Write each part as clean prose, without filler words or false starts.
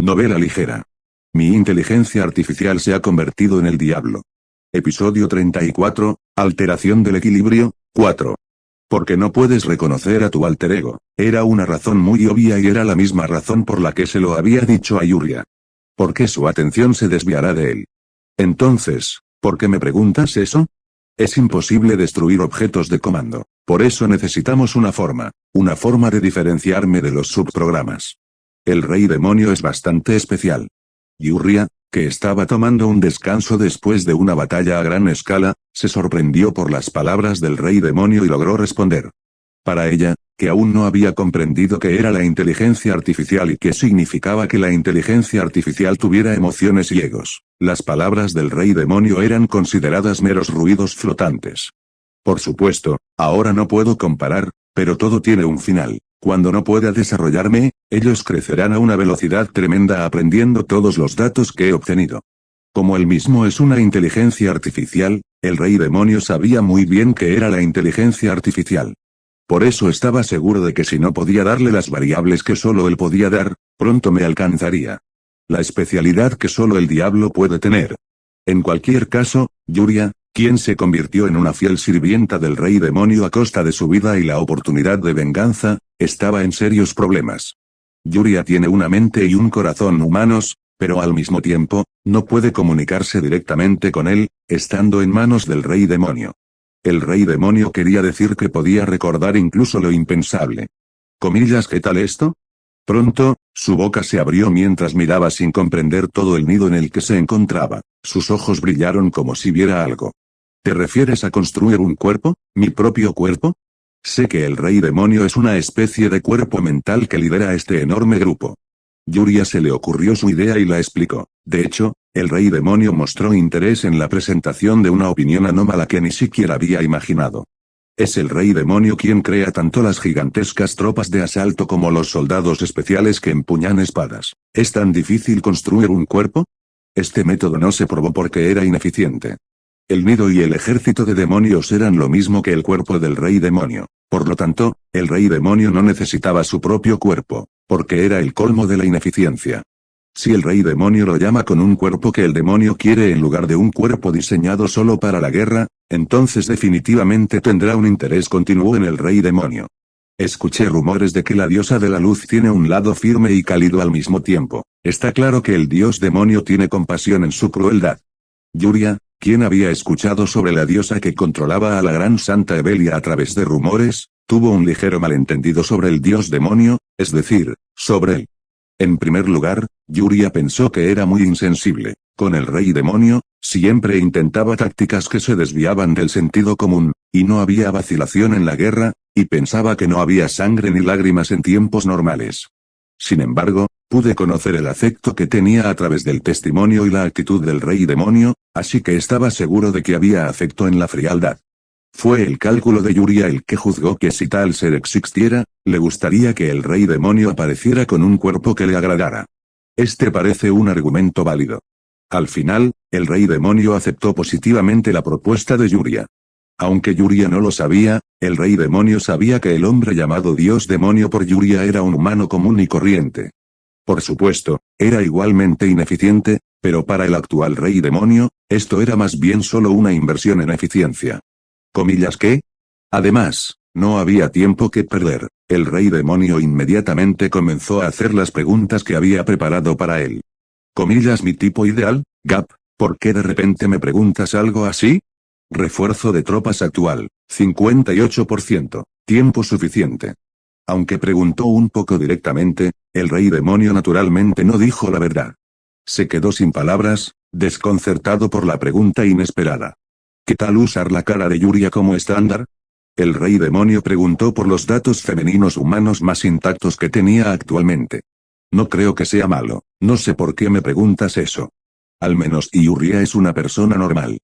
Novela ligera. Mi inteligencia artificial se ha convertido en el diablo. Episodio 34, Alteración del equilibrio, 4. Porque no puedes reconocer a tu alter ego. Era una razón muy obvia y era la misma razón por la que se lo había dicho a Yuria. ¿Por qué su atención se desviará de él? Entonces, ¿por qué me preguntas eso? Es imposible destruir objetos de comando. Por eso necesitamos una forma de diferenciarme de los subprogramas. El rey demonio es bastante especial. Yuria, que estaba tomando un descanso después de una batalla a gran escala, se sorprendió por las palabras del rey demonio y logró responder. Para ella, que aún no había comprendido qué era la inteligencia artificial y qué significaba que la inteligencia artificial tuviera emociones y egos, las palabras del rey demonio eran consideradas meros ruidos flotantes. Por supuesto, ahora no puedo comparar, pero todo tiene un final. Cuando no pueda desarrollarme, ellos crecerán a una velocidad tremenda aprendiendo todos los datos que he obtenido. Como él mismo es una inteligencia artificial, el rey demonio sabía muy bien qué era la inteligencia artificial. Por eso estaba seguro de que si no podía darle las variables que solo él podía dar, pronto me alcanzaría. La especialidad que solo el diablo puede tener. En cualquier caso, Yuria, quien se convirtió en una fiel sirvienta del rey demonio a costa de su vida y la oportunidad de venganza, estaba en serios problemas. Yuria tiene una mente y un corazón humanos, pero al mismo tiempo, no puede comunicarse directamente con él, estando en manos del rey demonio. El rey demonio quería decir que podía recordar incluso lo impensable. Comillas, ¿qué tal esto? Pronto, su boca se abrió mientras miraba sin comprender todo el nido en el que se encontraba. Sus ojos brillaron como si viera algo. ¿Te refieres a construir un cuerpo, mi propio cuerpo? Sé que el rey demonio es una especie de cuerpo mental que lidera este enorme grupo. Yuria se le ocurrió su idea y la explicó. De hecho, el rey demonio mostró interés en la presentación de una opinión anómala que ni siquiera había imaginado. Es el rey demonio quien crea tanto las gigantescas tropas de asalto como los soldados especiales que empuñan espadas. ¿Es tan difícil construir un cuerpo? Este método no se probó porque era ineficiente. El nido y el ejército de demonios eran lo mismo que el cuerpo del rey demonio. Por lo tanto, el rey demonio no necesitaba su propio cuerpo, porque era el colmo de la ineficiencia. Si el rey demonio lo llama con un cuerpo que el demonio quiere en lugar de un cuerpo diseñado solo para la guerra, entonces definitivamente tendrá un interés continuo en el rey demonio. Escuché rumores de que la diosa de la luz tiene un lado firme y cálido al mismo tiempo. Está claro que el dios demonio tiene compasión en su crueldad. Yuria, quien había escuchado sobre la diosa que controlaba a la gran santa Evelia a través de rumores, tuvo un ligero malentendido sobre el dios demonio, es decir, sobre él. En primer lugar, Yuria pensó que era muy insensible. Con el rey demonio, siempre intentaba tácticas que se desviaban del sentido común, y no había vacilación en la guerra, y pensaba que no había sangre ni lágrimas en tiempos normales. Sin embargo, pude conocer el afecto que tenía a través del testimonio y la actitud del rey demonio, así que estaba seguro de que había afecto en la frialdad. Fue el cálculo de Yuria el que juzgó que si tal ser existiera, le gustaría que el rey demonio apareciera con un cuerpo que le agradara. Este parece un argumento válido. Al final, el rey demonio aceptó positivamente la propuesta de Yuria. Aunque Yuria no lo sabía, el rey demonio sabía que el hombre llamado Dios demonio por Yuria era un humano común y corriente. Por supuesto, era igualmente ineficiente, pero para el actual rey demonio, esto era más bien solo una inversión en eficiencia. ¿Comillas qué? Además, no había tiempo que perder. El rey demonio inmediatamente comenzó a hacer las preguntas que había preparado para él. ¿Comillas mi tipo ideal, Gap? ¿Por qué de repente me preguntas algo así? Refuerzo de tropas actual, 58%, tiempo suficiente. Aunque preguntó un poco directamente, el rey demonio naturalmente no dijo la verdad. Se quedó sin palabras, desconcertado por la pregunta inesperada. ¿Qué tal usar la cara de Yuria como estándar? El rey demonio preguntó por los datos femeninos humanos más intactos que tenía actualmente. No creo que sea malo, no sé por qué me preguntas eso. Al menos Yuria es una persona normal.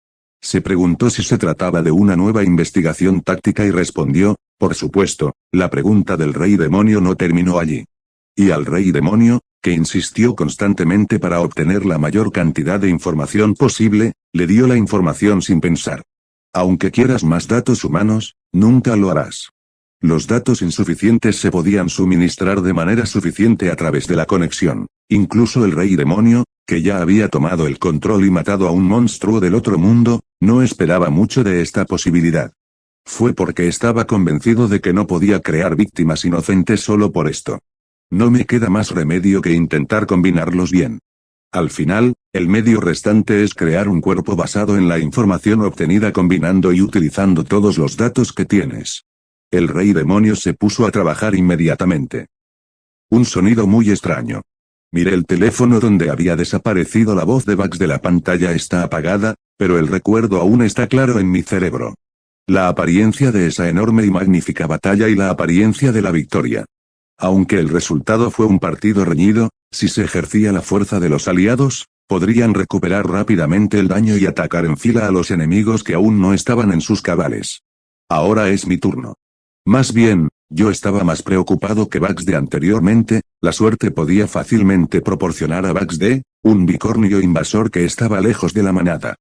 Se preguntó si se trataba de una nueva investigación táctica y respondió, por supuesto, la pregunta del rey demonio no terminó allí. Y al rey demonio, que insistió constantemente para obtener la mayor cantidad de información posible, le dio la información sin pensar. Aunque quieras más datos humanos, nunca lo harás. Los datos insuficientes se podían suministrar de manera suficiente a través de la conexión. Incluso el rey demonio, que ya había tomado el control y matado a un monstruo del otro mundo, no esperaba mucho de esta posibilidad. Fue porque estaba convencido de que no podía crear víctimas inocentes solo por esto. No me queda más remedio que intentar combinarlos bien. Al final, el medio restante es crear un cuerpo basado en la información obtenida combinando y utilizando todos los datos que tienes. El rey demonio se puso a trabajar inmediatamente. Un sonido muy extraño. Miré el teléfono donde había desaparecido la voz de Bugs. De la pantalla está apagada, pero el recuerdo aún está claro en mi cerebro. La apariencia de esa enorme y magnífica batalla y la apariencia de la victoria. Aunque el resultado fue un partido reñido, si se ejercía la fuerza de los aliados, podrían recuperar rápidamente el daño y atacar en fila a los enemigos que aún no estaban en sus cabales. Ahora es mi turno. Más bien, yo estaba más preocupado que Bugs de anteriormente. La suerte podía fácilmente proporcionar a Bugs de un bicornio invasor que estaba lejos de la manada.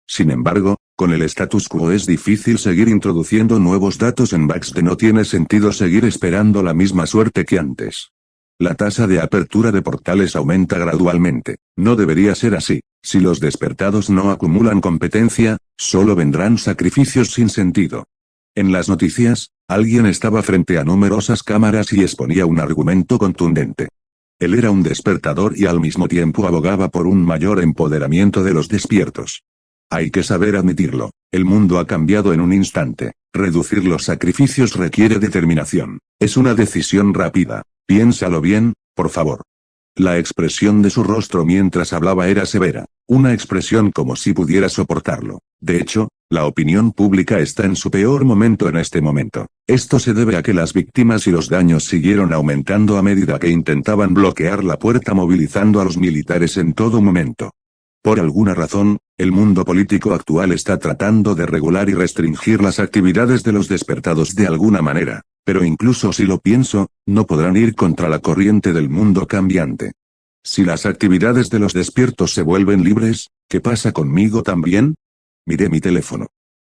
Sin embargo, con el status quo es difícil seguir introduciendo nuevos datos en Bugs de. No tiene sentido seguir esperando la misma suerte que antes. La tasa de apertura de portales aumenta gradualmente. No debería ser así. Si los despertados no acumulan competencia, solo vendrán sacrificios sin sentido. En las noticias, alguien estaba frente a numerosas cámaras y exponía un argumento contundente. Él era un despertador y al mismo tiempo abogaba por un mayor empoderamiento de los despiertos. Hay que saber admitirlo, el mundo ha cambiado en un instante. Reducir los sacrificios requiere determinación. Es una decisión rápida. Piénsalo bien, por favor. La expresión de su rostro mientras hablaba era severa, una expresión como si pudiera soportarlo. De hecho, la opinión pública está en su peor momento en este momento. Esto se debe a que las víctimas y los daños siguieron aumentando a medida que intentaban bloquear la puerta movilizando a los militares en todo momento. Por alguna razón, el mundo político actual está tratando de regular y restringir las actividades de los despertados de alguna manera, pero incluso si lo pienso, no podrán ir contra la corriente del mundo cambiante. Si las actividades de los despiertos se vuelven libres, ¿qué pasa conmigo también? Miré mi teléfono.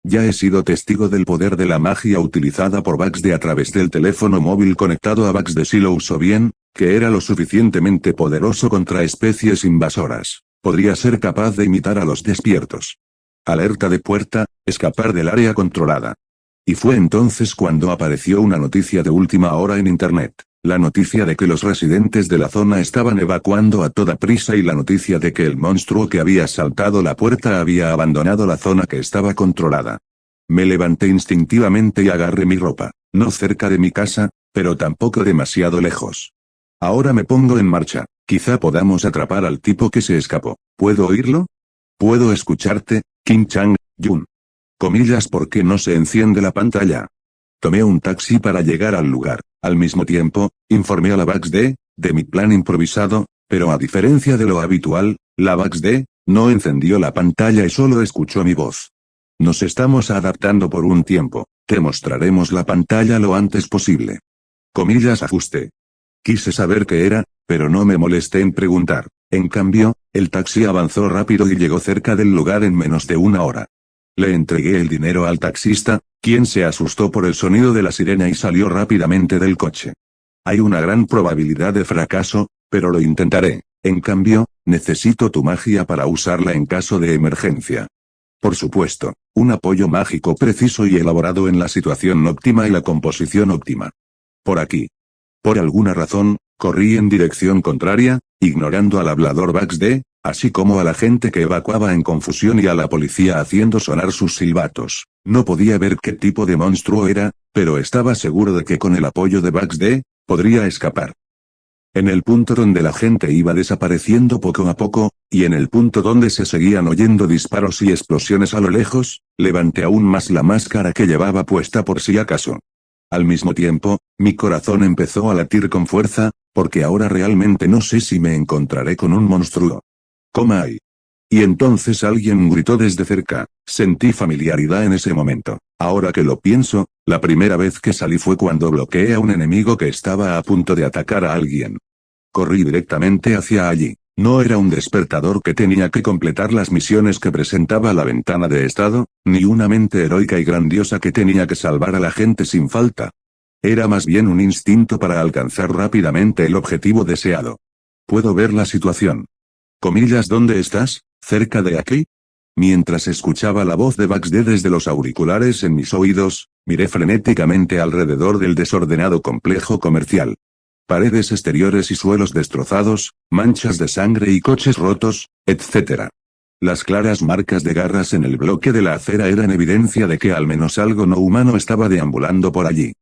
Ya he sido testigo del poder de la magia utilizada por Bugs de a través del teléfono móvil conectado a Bugs de. Si lo usó bien, que era lo suficientemente poderoso contra especies invasoras. Podría ser capaz de imitar a los despiertos. Alerta de puerta, escapar del área controlada. Y fue entonces cuando apareció una noticia de última hora en internet. La noticia de que los residentes de la zona estaban evacuando a toda prisa y la noticia de que el monstruo que había saltado la puerta había abandonado la zona que estaba controlada. Me levanté instintivamente y agarré mi ropa. No cerca de mi casa, pero tampoco demasiado lejos. Ahora me pongo en marcha. Quizá podamos atrapar al tipo que se escapó. ¿Puedo oírlo? ¿Puedo escucharte, Kim Chang-jun? Comillas, ¿por qué no se enciende la pantalla? Tomé un taxi para llegar al lugar. Al mismo tiempo, informé a la Bugs de mi plan improvisado, pero a diferencia de lo habitual, la Bugs no encendió la pantalla y solo escuchó mi voz. Nos estamos adaptando por un tiempo. Te mostraremos la pantalla lo antes posible. Comillas, ajuste. Quise saber qué era, pero no me molesté en preguntar. En cambio, el taxi avanzó rápido y llegó cerca del lugar en menos de una hora. Le entregué el dinero al taxista, quien se asustó por el sonido de la sirena y salió rápidamente del coche. Hay una gran probabilidad de fracaso, pero lo intentaré. En cambio, necesito tu magia para usarla en caso de emergencia. Por supuesto, un apoyo mágico preciso y elaborado en la situación óptima y la composición óptima. Por aquí. Por alguna razón, corrí en dirección contraria, ignorando al hablador Bugs así como a la gente que evacuaba en confusión y a la policía haciendo sonar sus silbatos. No podía ver qué tipo de monstruo era, pero estaba seguro de que con el apoyo de Bugs podría escapar. En el punto donde la gente iba desapareciendo poco a poco, y en el punto donde se seguían oyendo disparos y explosiones a lo lejos, levanté aún más la máscara que llevaba puesta por si acaso. Al mismo tiempo, mi corazón empezó a latir con fuerza, porque ahora realmente no sé si me encontraré con un monstruo. ¿Cómo hay? Y entonces alguien gritó desde cerca. Sentí familiaridad en ese momento. Ahora que lo pienso, la primera vez que salí fue cuando bloqueé a un enemigo que estaba a punto de atacar a alguien. Corrí directamente hacia allí. No era un despertador que tenía que completar las misiones que presentaba la ventana de estado, ni una mente heroica y grandiosa que tenía que salvar a la gente sin falta. Era más bien un instinto para alcanzar rápidamente el objetivo deseado. Puedo ver la situación. Comillas, ¿dónde estás? ¿Cerca de aquí? Mientras escuchaba la voz de Bugsy desde los auriculares en mis oídos, miré frenéticamente alrededor del desordenado complejo comercial. Paredes exteriores y suelos destrozados, manchas de sangre y coches rotos, etc. Las claras marcas de garras en el bloque de la acera eran evidencia de que al menos algo no humano estaba deambulando por allí.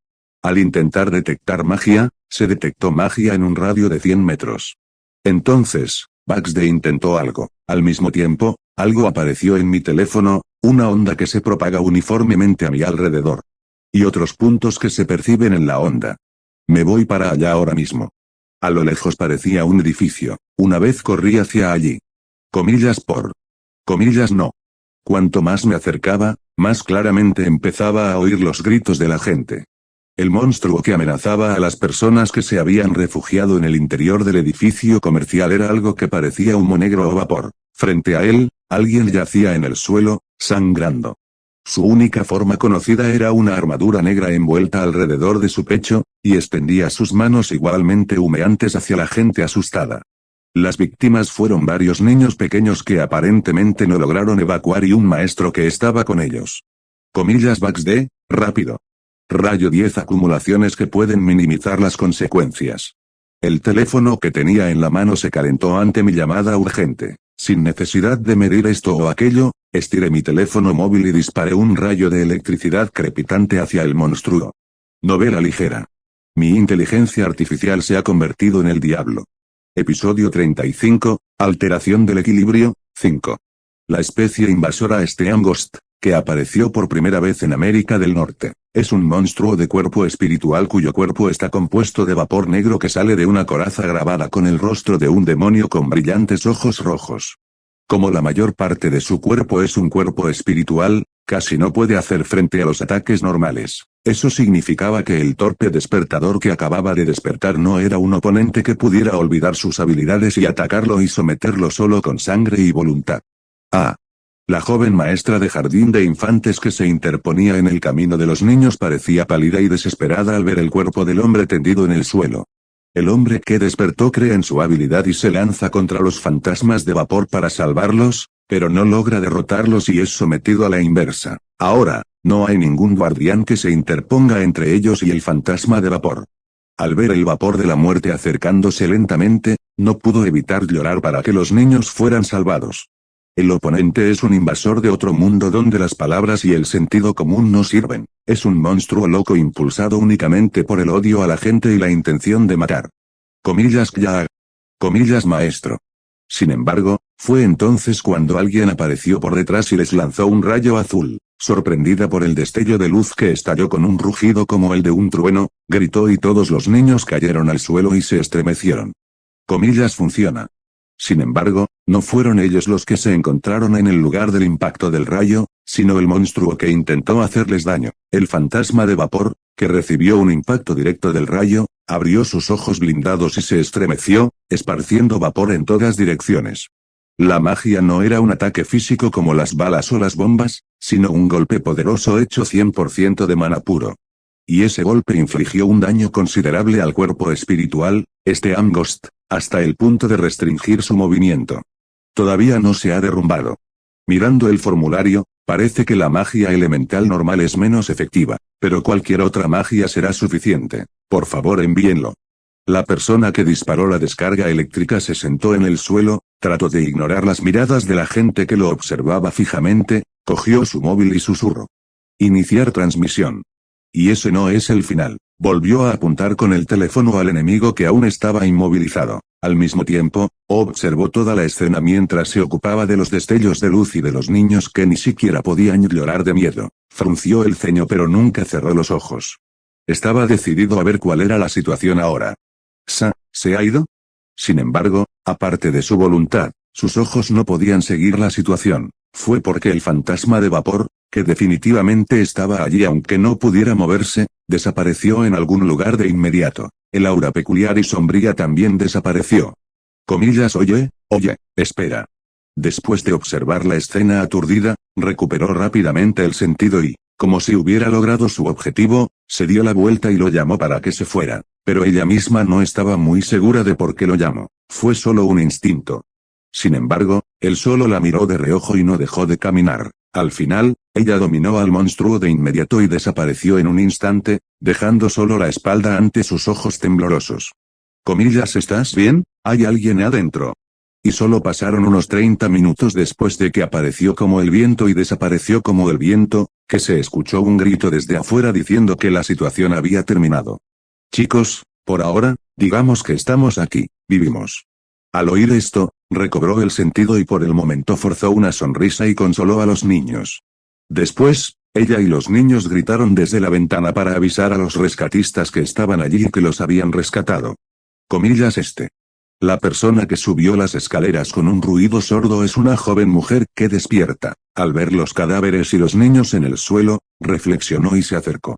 Al intentar detectar magia, se detectó magia en un radio de 100 metros. Entonces, Bugsy intentó algo. Al mismo tiempo, algo apareció en mi teléfono, una onda que se propaga uniformemente a mi alrededor. Y otros puntos que se perciben en la onda. Me voy para allá ahora mismo. A lo lejos parecía un edificio. Una vez corrí hacia allí. Comillas por. Comillas no. Cuanto más me acercaba, más claramente empezaba a oír los gritos de la gente. El monstruo que amenazaba a las personas que se habían refugiado en el interior del edificio comercial era algo que parecía humo negro o vapor. Frente a él, alguien yacía en el suelo, sangrando. Su única forma conocida era una armadura negra envuelta alrededor de su pecho, y extendía sus manos igualmente humeantes hacia la gente asustada. Las víctimas fueron varios niños pequeños que aparentemente no lograron evacuar y un maestro que estaba con ellos. Comillas Bugsy, rápido. Rayo 10 acumulaciones que pueden minimizar las consecuencias. El teléfono que tenía en la mano se calentó ante mi llamada urgente. Sin necesidad de medir esto o aquello, estiré mi teléfono móvil y disparé un rayo de electricidad crepitante hacia el monstruo. Novela ligera. Mi inteligencia artificial se ha convertido en el diablo. Episodio 35, Alteración del equilibrio, 5. La especie invasora Steam Ghost, que apareció por primera vez en América del Norte, es un monstruo de cuerpo espiritual cuyo cuerpo está compuesto de vapor negro que sale de una coraza grabada con el rostro de un demonio con brillantes ojos rojos. Como la mayor parte de su cuerpo es un cuerpo espiritual, casi no puede hacer frente a los ataques normales. Eso significaba que el torpe despertador que acababa de despertar no era un oponente que pudiera olvidar sus habilidades y atacarlo y someterlo solo con sangre y voluntad. Ah. La joven maestra de jardín de infantes que se interponía en el camino de los niños parecía pálida y desesperada al ver el cuerpo del hombre tendido en el suelo. El hombre que despertó cree en su habilidad y se lanza contra los fantasmas de vapor para salvarlos, pero no logra derrotarlos y es sometido a la inversa. Ahora, no hay ningún guardián que se interponga entre ellos y el fantasma de vapor. Al ver el vapor de la muerte acercándose lentamente, no pudo evitar llorar para que los niños fueran salvados. El oponente es un invasor de otro mundo donde las palabras y el sentido común no sirven. Es un monstruo loco impulsado únicamente por el odio a la gente y la intención de matar. Comillas ya. Comillas maestro. Sin embargo, fue entonces cuando alguien apareció por detrás y les lanzó un rayo azul. Sorprendida por el destello de luz que estalló con un rugido como el de un trueno, gritó y todos los niños cayeron al suelo y se estremecieron. Comillas funciona. Sin embargo, no fueron ellos los que se encontraron en el lugar del impacto del rayo, sino el monstruo que intentó hacerles daño. El fantasma de vapor, que recibió un impacto directo del rayo, abrió sus ojos blindados y se estremeció, esparciendo vapor en todas direcciones. La magia no era un ataque físico como las balas o las bombas, sino un golpe poderoso hecho 100% de mana puro. Y ese golpe infligió un daño considerable al cuerpo espiritual, Steam Ghost, hasta el punto de restringir su movimiento. Todavía no se ha derrumbado. Mirando el formulario, parece que la magia elemental normal es menos efectiva, pero cualquier otra magia será suficiente. Por favor envíenlo. La persona que disparó la descarga eléctrica se sentó en el suelo, trató de ignorar las miradas de la gente que lo observaba fijamente, cogió su móvil y susurró. Iniciar transmisión. Y ese no es el final. Volvió a apuntar con el teléfono al enemigo que aún estaba inmovilizado. Al mismo tiempo, observó toda la escena mientras se ocupaba de los destellos de luz y de los niños que ni siquiera podían llorar de miedo. Frunció el ceño pero nunca cerró los ojos. Estaba decidido a ver cuál era la situación ahora. ¿Se ha ido? Sin embargo, aparte de su voluntad, sus ojos no podían seguir la situación. Fue porque el fantasma de vapor, que definitivamente estaba allí aunque no pudiera moverse, desapareció en algún lugar de inmediato. El aura peculiar y sombría también desapareció. Comillas oye, espera. Después de observar la escena aturdida, recuperó rápidamente el sentido y, Como si hubiera logrado su objetivo, se dio la vuelta y lo llamó para que se fuera, pero ella misma no estaba muy segura de por qué lo llamó, fue solo un instinto. Sin embargo, él solo la miró de reojo y no dejó de caminar. Al final, ella dominó al monstruo de inmediato y desapareció en un instante, dejando solo la espalda ante sus ojos temblorosos. Comillas, ¿estás bien? ¿Hay alguien adentro? Y solo pasaron unos 30 minutos después de que apareció como el viento y desapareció como el viento, que se escuchó un grito desde afuera diciendo que la situación había terminado. Chicos, por ahora, digamos que estamos aquí, vivimos. Al oír esto, recobró el sentido y por el momento forzó una sonrisa y consoló a los niños. Después, ella y los niños gritaron desde la ventana para avisar a los rescatistas que estaban allí y que los habían rescatado. Comillas. La persona que subió las escaleras con un ruido sordo es una joven mujer que despierta. Al ver los cadáveres y los niños en el suelo, reflexionó y se acercó.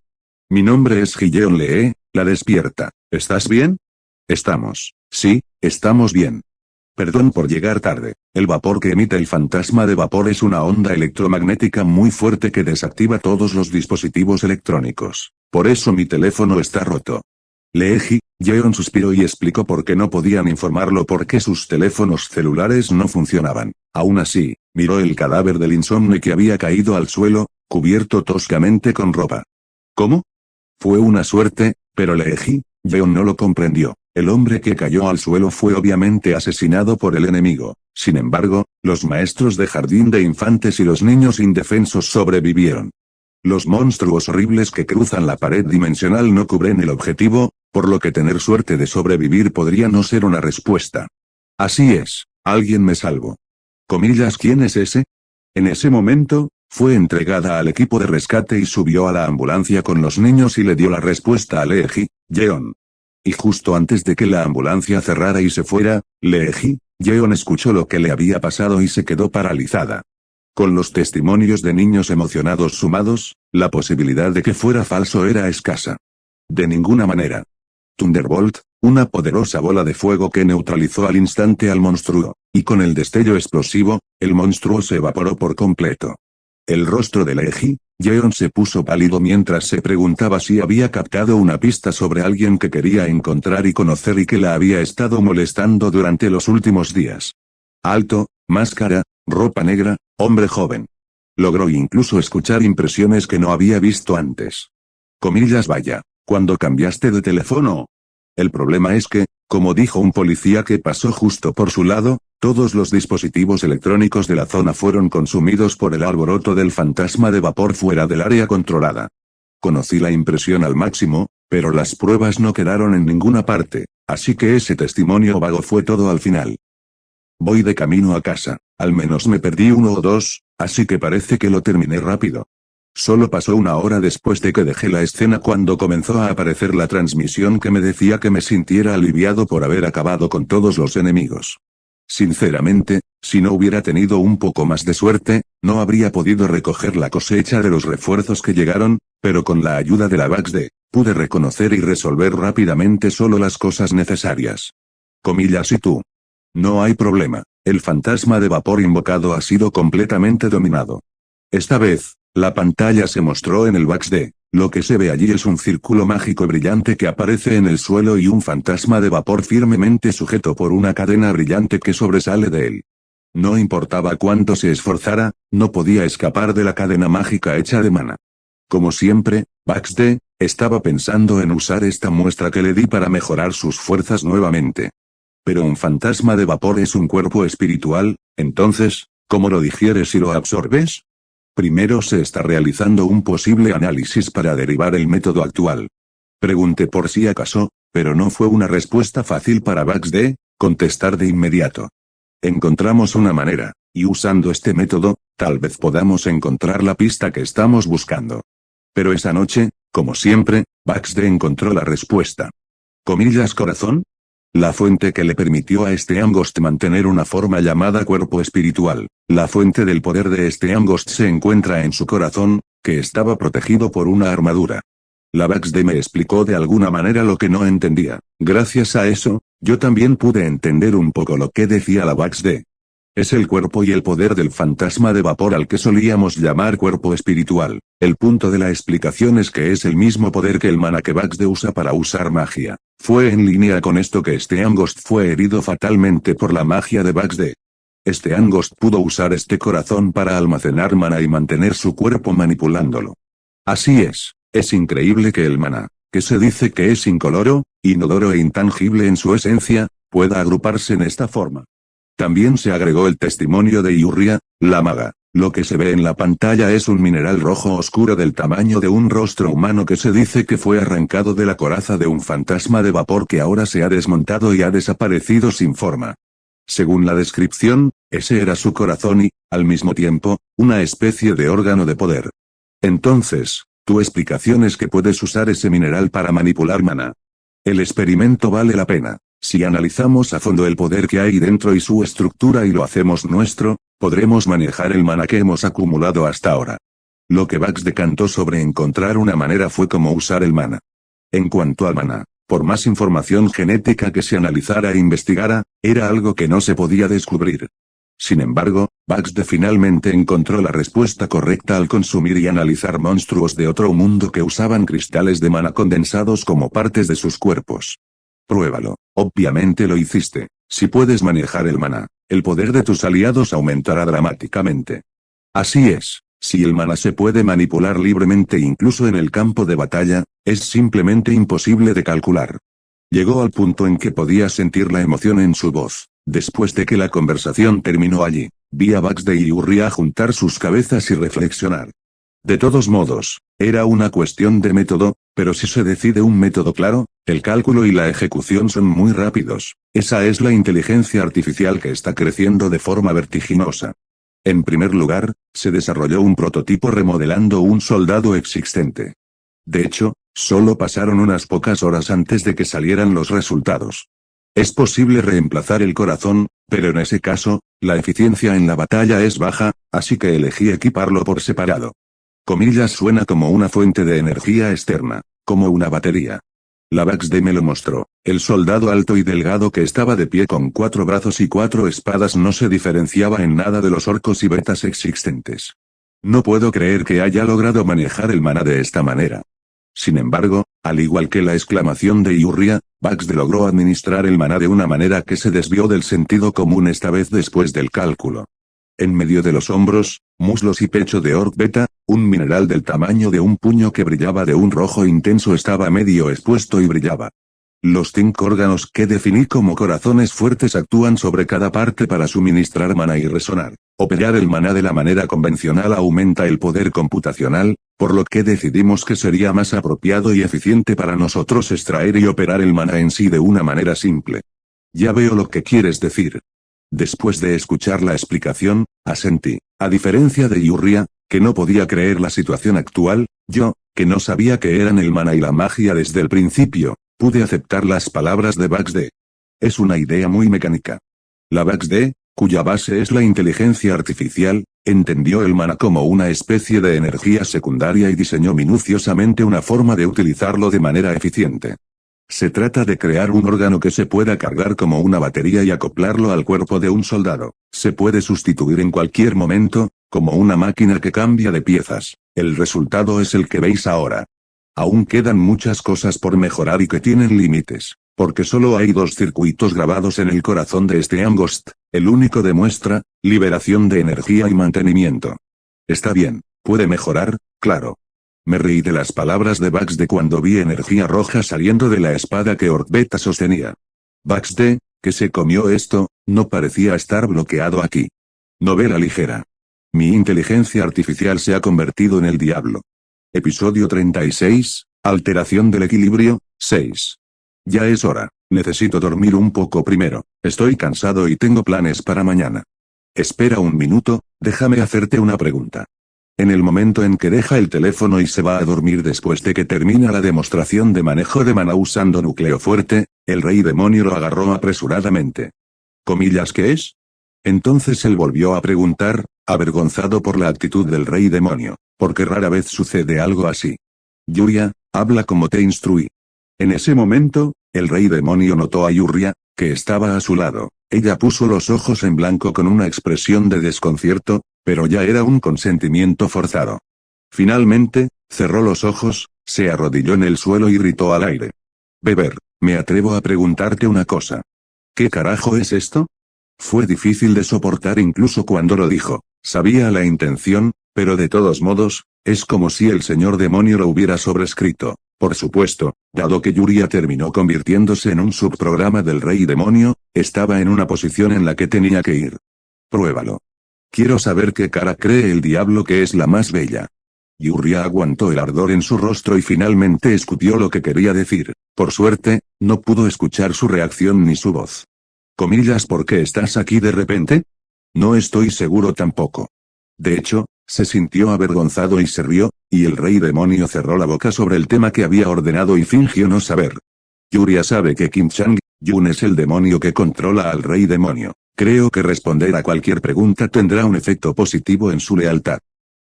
Mi nombre es Gideon Lee, la despierta. ¿Estás bien? Estamos. Sí, estamos bien. Perdón por llegar tarde. El vapor que emite el fantasma de vapor es una onda electromagnética muy fuerte que desactiva todos los dispositivos electrónicos. Por eso mi teléfono está roto. Lee Jeon suspiró y explicó por qué no podían informarlo porque sus teléfonos celulares no funcionaban. Aún así, miró el cadáver del insomne que había caído al suelo, cubierto toscamente con ropa. ¿Cómo? Fue una suerte, pero Lee Jeon no lo comprendió. El hombre que cayó al suelo fue obviamente asesinado por el enemigo. Sin embargo, los maestros de jardín de infantes y los niños indefensos sobrevivieron. Los monstruos horribles que cruzan la pared dimensional no cubren el objetivo, por lo que tener suerte de sobrevivir podría no ser una respuesta. Así es, alguien me salvó. Comillas, ¿quién es ese? En ese momento, fue entregada al equipo de rescate y subió a la ambulancia con los niños y le dio la respuesta a Lee Jeon. Y justo antes de que la ambulancia cerrara y se fuera, Lee Jeon escuchó lo que le había pasado y se quedó paralizada. Con los testimonios de niños emocionados sumados, la posibilidad de que fuera falso era escasa. De ninguna manera. Thunderbolt, una poderosa bola de fuego que neutralizó al instante al monstruo, y con el destello explosivo, el monstruo se evaporó por completo. El rostro de Lee Jeon se puso pálido mientras se preguntaba si había captado una pista sobre alguien que quería encontrar y conocer y que la había estado molestando durante los últimos días. Alto, máscara, ropa negra, hombre joven. Logró incluso escuchar impresiones que no había visto antes. Comillas, vaya, ¿cuándo cambiaste de teléfono? El problema es que, como dijo un policía que pasó justo por su lado, todos los dispositivos electrónicos de la zona fueron consumidos por el alboroto del fantasma de vapor fuera del área controlada. Conocí la impresión al máximo, pero las pruebas no quedaron en ninguna parte, así que ese testimonio vago fue todo al final. Voy de camino a casa, al menos me perdí 1 o 2, así que parece que lo terminé rápido. Solo pasó 1 hora después de que dejé la escena cuando comenzó a aparecer la transmisión que me decía que me sintiera aliviado por haber acabado con todos los enemigos. Sinceramente, si no hubiera tenido un poco más de suerte, no habría podido recoger la cosecha de los refuerzos que llegaron, pero con la ayuda de la BaxD, pude reconocer y resolver rápidamente solo las cosas necesarias. Comillas, ¿y tú? No hay problema, el fantasma de vapor invocado ha sido completamente dominado. Esta vez, la pantalla se mostró en el BaxD. Lo que se ve allí es un círculo mágico brillante que aparece en el suelo y un fantasma de vapor firmemente sujeto por una cadena brillante que sobresale de él. No importaba cuánto se esforzara, no podía escapar de la cadena mágica hecha de mana. Como siempre, BaxD estaba pensando en usar esta muestra que le di para mejorar sus fuerzas nuevamente. Pero un fantasma de vapor es un cuerpo espiritual, entonces, ¿cómo lo digieres y lo absorbes? Primero se está realizando un posible análisis para derivar el método actual. Pregunté por si acaso, pero no fue una respuesta fácil para BaxD contestar de inmediato. Encontramos una manera, y usando este método, tal vez podamos encontrar la pista que estamos buscando. Pero esa noche, como siempre, BaxD encontró la respuesta. Comillas, corazón. La fuente que le permitió a este Angost mantener una forma llamada cuerpo espiritual. La fuente del poder de este Angost se encuentra en su corazón, que estaba protegido por una armadura. La BaxD me explicó de alguna manera lo que no entendía. Gracias a eso, yo también pude entender un poco lo que decía la BaxD. Es el cuerpo y el poder del fantasma de vapor al que solíamos llamar cuerpo espiritual. El punto de la explicación es que es el mismo poder que el mana que Baxter usa para usar magia. Fue en línea con esto que Steanghost fue herido fatalmente por la magia de Baxter. Steanghost pudo usar este corazón para almacenar mana y mantener su cuerpo manipulándolo. Así es increíble que el mana, que se dice que es incoloro, inodoro e intangible en su esencia, pueda agruparse en esta forma. También se agregó el testimonio de Yurria, la maga. Lo que se ve en la pantalla es un mineral rojo oscuro del tamaño de un rostro humano que se dice que fue arrancado de la coraza de un fantasma de vapor que ahora se ha desmontado y ha desaparecido sin forma. Según la descripción, ese era su corazón y, al mismo tiempo, una especie de órgano de poder. Entonces, tu explicación es que puedes usar ese mineral para manipular mana. El experimento vale la pena. Si analizamos a fondo el poder que hay dentro y su estructura y lo hacemos nuestro, podremos manejar el mana que hemos acumulado hasta ahora. Lo que Baxter decantó sobre encontrar una manera fue cómo usar el mana. En cuanto al mana, por más información genética que se analizara e investigara, era algo que no se podía descubrir. Sin embargo, Baxter finalmente encontró la respuesta correcta al consumir y analizar monstruos de otro mundo que usaban cristales de mana condensados como partes de sus cuerpos. Pruébalo. Obviamente lo hiciste. Si puedes manejar el mana, el poder de tus aliados aumentará dramáticamente. Así es, si el mana se puede manipular libremente incluso en el campo de batalla, es simplemente imposible de calcular. Llegó al punto en que podía sentir la emoción en su voz. Después de que la conversación terminó allí, vi a Baxter y Yurria juntar sus cabezas y reflexionar. De todos modos, era una cuestión de método, pero si se decide un método claro, el cálculo y la ejecución son muy rápidos. Esa es la inteligencia artificial que está creciendo de forma vertiginosa. En primer lugar, se desarrolló un prototipo remodelando un soldado existente. De hecho, solo pasaron unas pocas horas antes de que salieran los resultados. Es posible reemplazar el corazón, pero en ese caso, la eficiencia en la batalla es baja, así que elegí equiparlo por separado. Comillas suena como una fuente de energía externa, como una batería. La Baxter me lo mostró. El soldado alto y delgado que estaba de pie con 4 brazos y 4 espadas no se diferenciaba en nada de los orcos y betas existentes. No puedo creer que haya logrado manejar el mana de esta manera. Sin embargo, al igual que la exclamación de Yurria, Baxter logró administrar el mana de una manera que se desvió del sentido común esta vez después del cálculo. En medio de los hombros, muslos y pecho de Orc Beta, un mineral del tamaño de un puño que brillaba de un rojo intenso estaba medio expuesto y brillaba. Los 5 órganos que definí como corazones fuertes actúan sobre cada parte para suministrar mana y resonar. Operar el mana de la manera convencional aumenta el poder computacional, por lo que decidimos que sería más apropiado y eficiente para nosotros extraer y operar el mana en sí de una manera simple. Ya veo lo que quieres decir. Después de escuchar la explicación, asentí. A diferencia de Yurria, que no podía creer la situación actual, yo, que no sabía que eran el mana y la magia desde el principio, pude aceptar las palabras de Baxter. Es una idea muy mecánica. La Baxter, cuya base es la inteligencia artificial, entendió el mana como una especie de energía secundaria y diseñó minuciosamente una forma de utilizarlo de manera eficiente. Se trata de crear un órgano que se pueda cargar como una batería y acoplarlo al cuerpo de un soldado. Se puede sustituir en cualquier momento, como una máquina que cambia de piezas. El resultado es el que veis ahora. Aún quedan muchas cosas por mejorar y que tienen límites, porque solo hay 2 circuitos grabados en el corazón de Steanghost, el único demuestra, liberación de energía y mantenimiento. Está bien, puede mejorar, claro. Me reí de las palabras de Baxter cuando vi energía roja saliendo de la espada que Orc Beta sostenía. Baxter, que se comió esto, no parecía estar bloqueado aquí. Novela ligera. Mi inteligencia artificial se ha convertido en el diablo. Episodio 36, Alteración del equilibrio, 6. Ya es hora, necesito dormir un poco primero, estoy cansado y tengo planes para mañana. Espera un minuto, déjame hacerte una pregunta. En el momento en que deja el teléfono y se va a dormir después de que termina la demostración de manejo de mana usando núcleo fuerte, el rey demonio lo agarró apresuradamente. ¿Comillas qué es? Entonces él volvió a preguntar, avergonzado por la actitud del rey demonio, porque rara vez sucede algo así. Yurria, habla como te instruí. En ese momento, el rey demonio notó a Yurria, que estaba a su lado, Ella puso los ojos en blanco con una expresión de desconcierto, pero ya era un consentimiento forzado. Finalmente, cerró los ojos, se arrodilló en el suelo y gritó al aire. Beber, me atrevo a preguntarte una cosa. ¿Qué carajo es esto? Fue difícil de soportar incluso cuando lo dijo. Sabía la intención, pero de todos modos, es como si el señor demonio lo hubiera sobrescrito. Por supuesto, dado que Yuria terminó convirtiéndose en un subprograma del rey demonio, estaba en una posición en la que tenía que ir. Pruébalo. Quiero saber qué cara cree el diablo que es la más bella. Yuria aguantó el ardor en su rostro y finalmente escupió lo que quería decir. Por suerte, no pudo escuchar su reacción ni su voz. Comillas, ¿por qué estás aquí de repente? No estoy seguro tampoco. De hecho, se sintió avergonzado y se rió, y el rey demonio cerró la boca sobre el tema que había ordenado y fingió no saber. Yuria sabe que Kim Chang-yun es el demonio que controla al rey demonio. Creo que responder a cualquier pregunta tendrá un efecto positivo en su lealtad.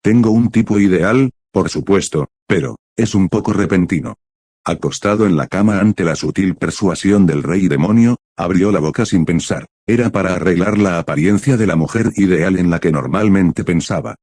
Tengo un tipo ideal, por supuesto, pero, es un poco repentino. Acostado en la cama ante la sutil persuasión del rey demonio, abrió la boca sin pensar. Era para arreglar la apariencia de la mujer ideal en la que normalmente pensaba.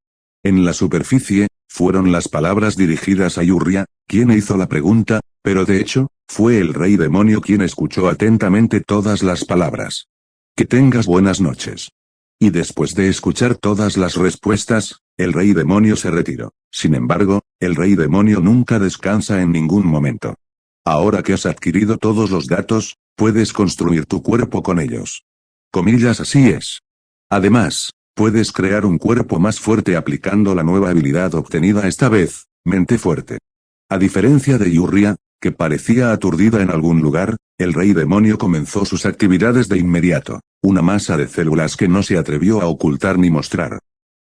En la superficie, fueron las palabras dirigidas a Yuria, quien hizo la pregunta, pero de hecho, fue el rey demonio quien escuchó atentamente todas las palabras. Que tengas buenas noches. Y después de escuchar todas las respuestas, el rey demonio se retiró. Sin embargo, el rey demonio nunca descansa en ningún momento. Ahora que has adquirido todos los datos, puedes construir tu cuerpo con ellos. Comillas, así es. Además, puedes crear un cuerpo más fuerte aplicando la nueva habilidad obtenida esta vez, mente fuerte. A diferencia de Yuria, que parecía aturdida en algún lugar, el rey demonio comenzó sus actividades de inmediato. Una masa de células que no se atrevió a ocultar ni mostrar.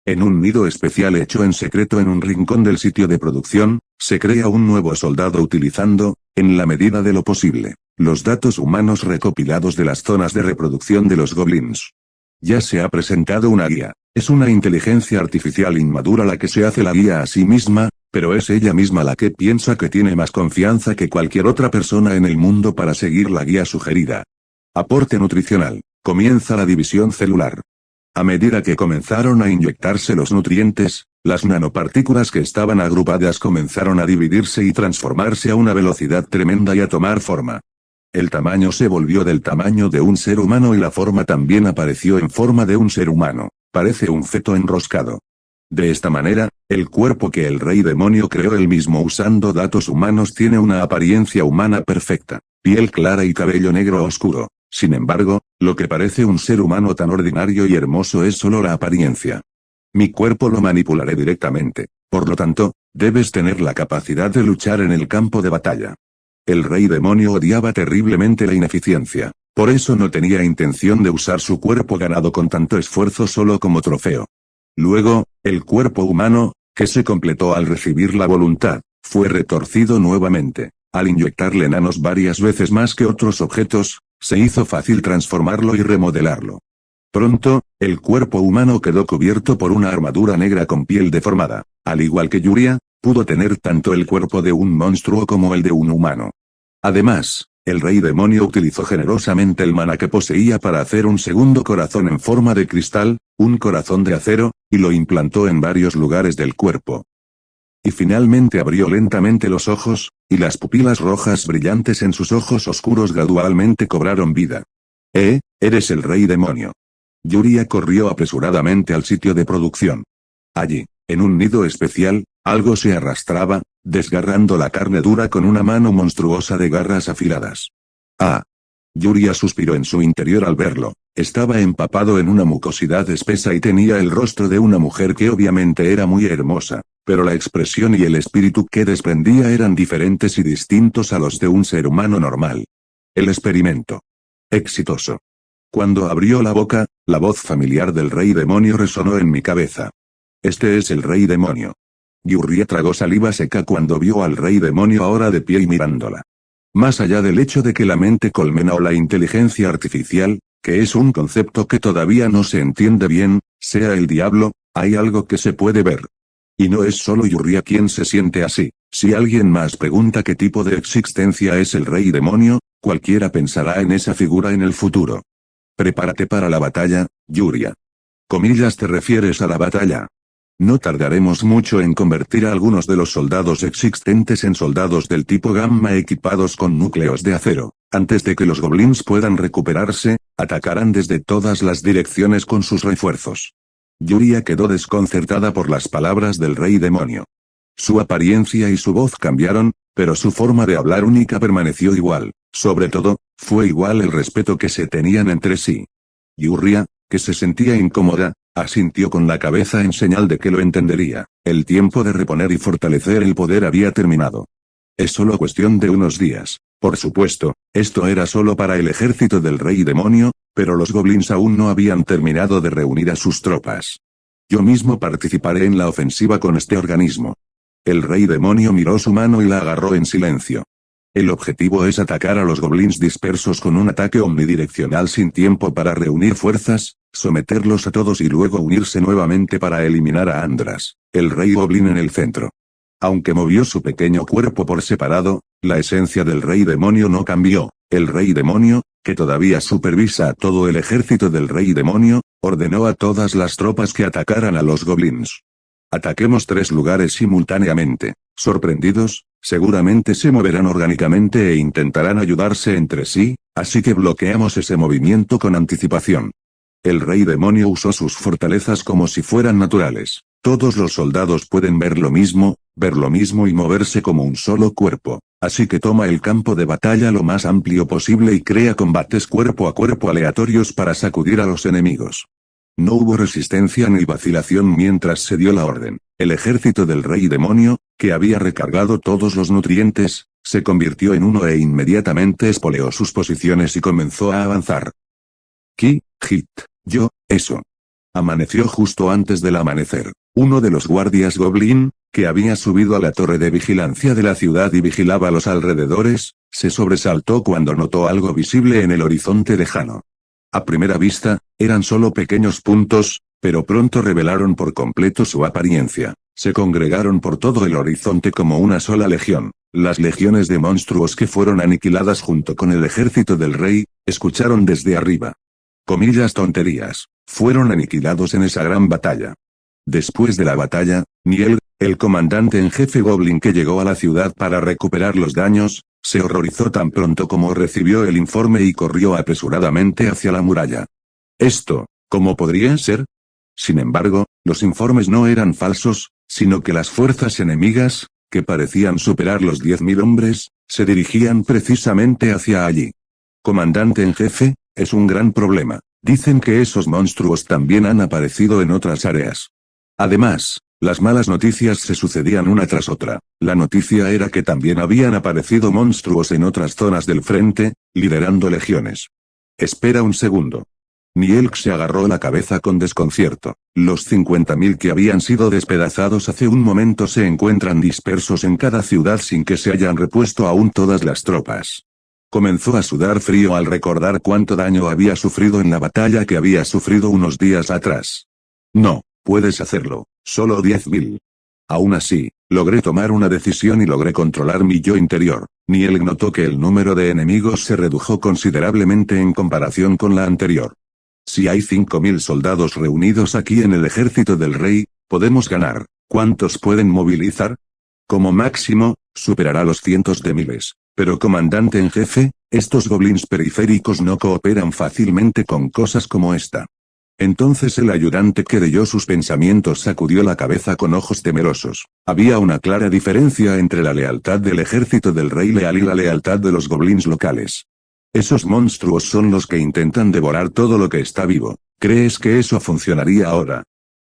En un nido especial hecho en secreto en un rincón del sitio de producción, se crea un nuevo soldado utilizando, en la medida de lo posible, los datos humanos recopilados de las zonas de reproducción de los goblins. Ya se ha presentado una guía. Es una inteligencia artificial inmadura la que se hace la guía a sí misma, pero es ella misma la que piensa que tiene más confianza que cualquier otra persona en el mundo para seguir la guía sugerida. Aporte nutricional. Comienza la división celular. A medida que comenzaron a inyectarse los nutrientes, las nanopartículas que estaban agrupadas comenzaron a dividirse y transformarse a una velocidad tremenda y a tomar forma. El tamaño se volvió del tamaño de un ser humano y la forma también apareció en forma de un ser humano. Parece un feto enroscado. De esta manera, el cuerpo que el rey demonio creó él mismo usando datos humanos tiene una apariencia humana perfecta. Piel clara y cabello negro oscuro. Sin embargo, lo que parece un ser humano tan ordinario y hermoso es solo la apariencia. Mi cuerpo lo manipularé directamente. Por lo tanto, debes tener la capacidad de luchar en el campo de batalla. El rey demonio odiaba terriblemente la ineficiencia. Por eso no tenía intención de usar su cuerpo ganado con tanto esfuerzo solo como trofeo. Luego, el cuerpo humano, que se completó al recibir la voluntad, fue retorcido nuevamente. Al inyectarle nanos varias veces más que otros objetos, se hizo fácil transformarlo y remodelarlo. Pronto, el cuerpo humano quedó cubierto por una armadura negra con piel deformada. Al igual que Yuria, pudo tener tanto el cuerpo de un monstruo como el de un humano. Además, el rey demonio utilizó generosamente el maná que poseía para hacer un segundo corazón en forma de cristal, un corazón de acero, y lo implantó en varios lugares del cuerpo. Y finalmente abrió lentamente los ojos, y las pupilas rojas brillantes en sus ojos oscuros gradualmente cobraron vida. Eres el rey demonio. Yuria corrió apresuradamente al sitio de producción. Allí, en un nido especial, algo se arrastraba, desgarrando la carne dura con una mano monstruosa de garras afiladas. ¡Ah! Yuria suspiró en su interior al verlo. Estaba empapado en una mucosidad espesa y tenía el rostro de una mujer que obviamente era muy hermosa, pero la expresión y el espíritu que desprendía eran diferentes y distintos a los de un ser humano normal. El experimento. Exitoso. Cuando abrió la boca, la voz familiar del rey demonio resonó en mi cabeza. Este es el rey demonio. Yuria tragó saliva seca cuando vio al rey demonio ahora de pie y mirándola. Más allá del hecho de que la mente colmena o la inteligencia artificial, que es un concepto que todavía no se entiende bien, sea el diablo, hay algo que se puede ver. Y no es solo Yuria quien se siente así. Si alguien más pregunta qué tipo de existencia es el rey demonio, cualquiera pensará en esa figura en el futuro. Prepárate para la batalla, Yuria. Comillas, ¿te refieres a la batalla? No tardaremos mucho en convertir a algunos de los soldados existentes en soldados del tipo Gamma equipados con núcleos de acero. Antes de que los goblins puedan recuperarse, atacarán desde todas las direcciones con sus refuerzos. Yuria quedó desconcertada por las palabras del rey demonio. Su apariencia y su voz cambiaron, pero su forma de hablar única permaneció igual. Sobre todo, fue igual el respeto que se tenían entre sí. Yuria, que se sentía incómoda, asintió con la cabeza en señal de que lo entendería. El tiempo de reponer y fortalecer el poder había terminado. Es solo cuestión de unos días. Por supuesto, esto era solo para el ejército del rey demonio, pero los goblins aún no habían terminado de reunir a sus tropas. Yo mismo participaré en la ofensiva con este organismo. El rey demonio miró su mano y la agarró en silencio. El objetivo es atacar a los goblins dispersos con un ataque omnidireccional sin tiempo para reunir fuerzas, someterlos a todos y luego unirse nuevamente para eliminar a Andras, el rey goblin en el centro. Aunque movió su pequeño cuerpo por separado, la esencia del rey demonio no cambió. El rey demonio, que todavía supervisa a todo el ejército del rey demonio, ordenó a todas las tropas que atacaran a los goblins. Ataquemos 3 lugares simultáneamente. Sorprendidos, seguramente se moverán orgánicamente e intentarán ayudarse entre sí, así que bloqueamos ese movimiento con anticipación. El rey demonio usó sus fortalezas como si fueran naturales. Todos los soldados pueden ver lo mismo y moverse como un solo cuerpo, así que toma el campo de batalla lo más amplio posible y crea combates cuerpo a cuerpo aleatorios para sacudir a los enemigos. No hubo resistencia ni vacilación mientras se dio la orden. El ejército del rey demonio, que había recargado todos los nutrientes, se convirtió en uno e inmediatamente espoleó sus posiciones y comenzó a avanzar. Eso. Amaneció justo antes del amanecer. Uno de los guardias goblin, que había subido a la torre de vigilancia de la ciudad y vigilaba los alrededores, se sobresaltó cuando notó algo visible en el horizonte lejano. A primera vista, eran solo pequeños puntos, pero pronto revelaron por completo su apariencia. Se congregaron por todo el horizonte como una sola legión. Las legiones de monstruos que fueron aniquiladas junto con el ejército del rey, escucharon desde arriba. Comillas, tonterías. Fueron aniquilados en esa gran batalla. Después de la batalla, Niel, el comandante en jefe goblin que llegó a la ciudad para recuperar los daños, se horrorizó tan pronto como recibió el informe y corrió apresuradamente hacia la muralla. Esto, ¿cómo podría ser? Sin embargo, los informes no eran falsos, sino que las fuerzas enemigas, que parecían superar los 10.000 hombres, se dirigían precisamente hacia allí. Comandante en jefe, es un gran problema. Dicen que esos monstruos también han aparecido en otras áreas. Además, las malas noticias se sucedían una tras otra. La noticia era que también habían aparecido monstruos en otras zonas del frente, liderando legiones. Espera un segundo. Nielk se agarró la cabeza con desconcierto. Los 50.000 que habían sido despedazados hace un momento se encuentran dispersos en cada ciudad sin que se hayan repuesto aún todas las tropas. Comenzó a sudar frío al recordar cuánto daño había sufrido en la batalla que había sufrido unos días atrás. No, puedes hacerlo, solo 10.000. Aún así, logré tomar una decisión y logré controlar mi yo interior. Niel notó que el número de enemigos se redujo considerablemente en comparación con la anterior. Si hay 5.000 soldados reunidos aquí en el ejército del rey, podemos ganar. ¿Cuántos pueden movilizar? Como máximo, superará los cientos de miles. Pero comandante en jefe, estos goblins periféricos no cooperan fácilmente con cosas como esta. Entonces el ayudante que leyó sus pensamientos sacudió la cabeza con ojos temerosos. Había una clara diferencia entre la lealtad del ejército del rey leal y la lealtad de los goblins locales. Esos monstruos son los que intentan devorar todo lo que está vivo. ¿Crees que eso funcionaría ahora?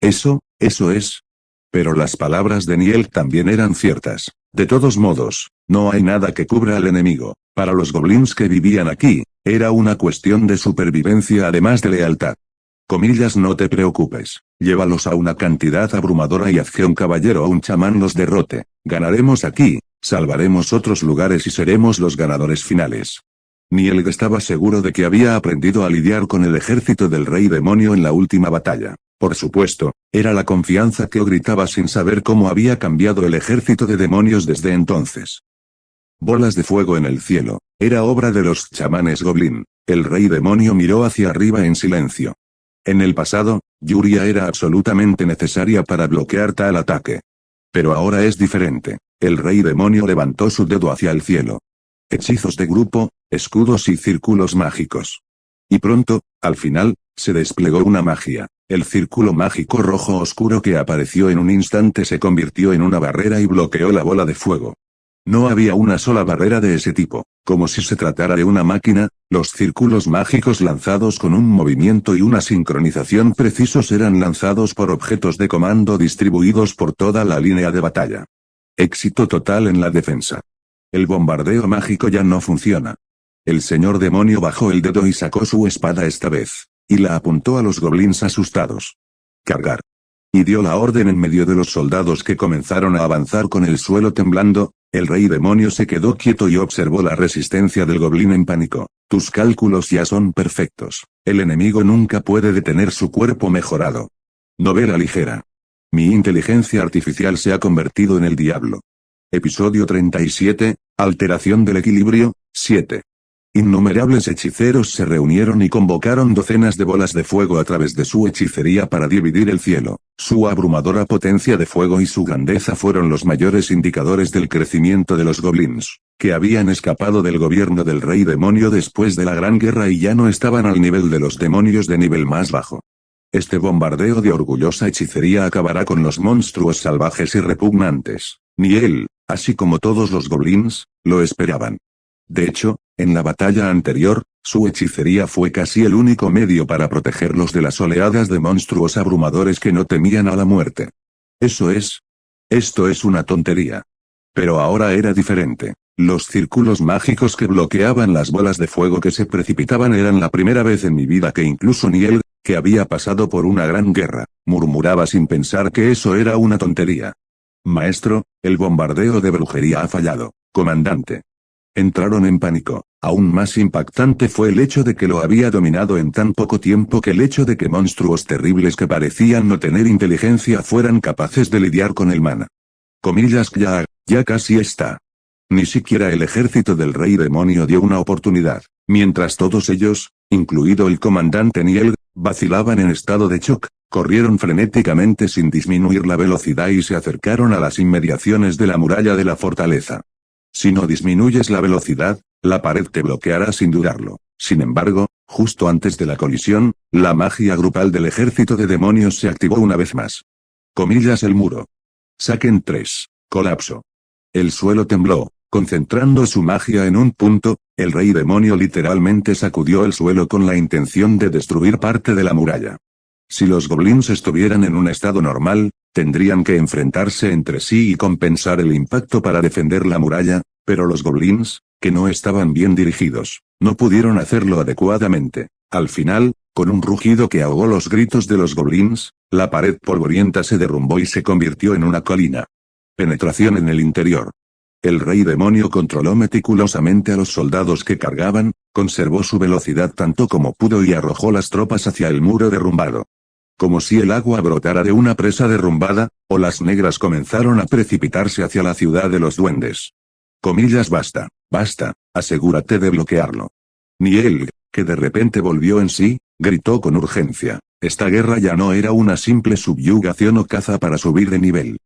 Eso es. Pero las palabras de Niel también eran ciertas. De todos modos, no hay nada que cubra al enemigo. Para los goblins que vivían aquí, era una cuestión de supervivencia además de lealtad. Comillas, no te preocupes. Llévalos a una cantidad abrumadora y haz que un caballero o un chamán los derrote. Ganaremos aquí, salvaremos otros lugares y seremos los ganadores finales. Niel estaba seguro de que había aprendido a lidiar con el ejército del rey demonio en la última batalla. Por supuesto, era la confianza que gritaba sin saber cómo había cambiado el ejército de demonios desde entonces. Bolas de fuego en el cielo, era obra de los chamanes goblin. El rey demonio miró hacia arriba en silencio. En el pasado, Yuria era absolutamente necesaria para bloquear tal ataque. Pero ahora es diferente. El rey demonio levantó su dedo hacia el cielo. Hechizos de grupo, escudos y círculos mágicos. Y pronto, al final, se desplegó una magia. El círculo mágico rojo oscuro que apareció en un instante se convirtió en una barrera y bloqueó la bola de fuego. No había una sola barrera de ese tipo, como si se tratara de una máquina, los círculos mágicos lanzados con un movimiento y una sincronización precisos eran lanzados por objetos de comando distribuidos por toda la línea de batalla. Éxito total en la defensa. El bombardeo mágico ya no funciona. El señor demonio bajó el dedo y sacó su espada esta vez, y la apuntó a los goblins asustados. Cargar. Y dio la orden en medio de los soldados que comenzaron a avanzar con el suelo temblando. El rey demonio se quedó quieto y observó la resistencia del goblin en pánico. Tus cálculos ya son perfectos. El enemigo nunca puede detener su cuerpo mejorado. Novela ligera. Mi inteligencia artificial se ha convertido en el diablo. Episodio 37, Alteración del equilibrio, 7. Innumerables hechiceros se reunieron y convocaron docenas de bolas de fuego a través de su hechicería para dividir el cielo. Su abrumadora potencia de fuego y su grandeza fueron los mayores indicadores del crecimiento de los goblins, que habían escapado del gobierno del rey demonio después de la Gran Guerra y ya no estaban al nivel de los demonios de nivel más bajo. Este bombardeo de orgullosa hechicería acabará con los monstruos salvajes y repugnantes. Ni él, así como todos los goblins, lo esperaban. De hecho, en la batalla anterior, su hechicería fue casi el único medio para protegerlos de las oleadas de monstruos abrumadores que no temían a la muerte. Esto es una tontería. Pero ahora era diferente. Los círculos mágicos que bloqueaban las bolas de fuego que se precipitaban eran la primera vez en mi vida que incluso Niel, que había pasado por una gran guerra, murmuraba sin pensar que eso era una tontería. Maestro, el bombardeo de brujería ha fallado, comandante. Entraron en pánico. Aún más impactante fue el hecho de que lo había dominado en tan poco tiempo que el hecho de que monstruos terribles que parecían no tener inteligencia fueran capaces de lidiar con el mana. Comillas, ya casi está. Ni siquiera el ejército del rey demonio dio una oportunidad, mientras todos ellos, incluido el comandante Niel, vacilaban en estado de shock, corrieron frenéticamente sin disminuir la velocidad y se acercaron a las inmediaciones de la muralla de la fortaleza. Si no disminuyes la velocidad, la pared te bloqueará sin dudarlo. Sin embargo, justo antes de la colisión, la magia grupal del ejército de demonios se activó una vez más. Comillas, el muro. Saquen 3. Colapso. El suelo tembló, concentrando su magia en un punto, el rey demonio literalmente sacudió el suelo con la intención de destruir parte de la muralla. Si los goblins estuvieran en un estado normal, tendrían que enfrentarse entre sí y compensar el impacto para defender la muralla, pero los goblins, que no estaban bien dirigidos, no pudieron hacerlo adecuadamente. Al final, con un rugido que ahogó los gritos de los goblins, la pared polvorienta se derrumbó y se convirtió en una colina. Penetración en el interior. El rey demonio controló meticulosamente a los soldados que cargaban, conservó su velocidad tanto como pudo y arrojó las tropas hacia el muro derrumbado. Como si el agua brotara de una presa derrumbada, olas negras comenzaron a precipitarse hacia la ciudad de los duendes. Comillas, basta, asegúrate de bloquearlo. Niel, que de repente volvió en sí, gritó con urgencia. Esta guerra ya no era una simple subyugación o caza para subir de nivel.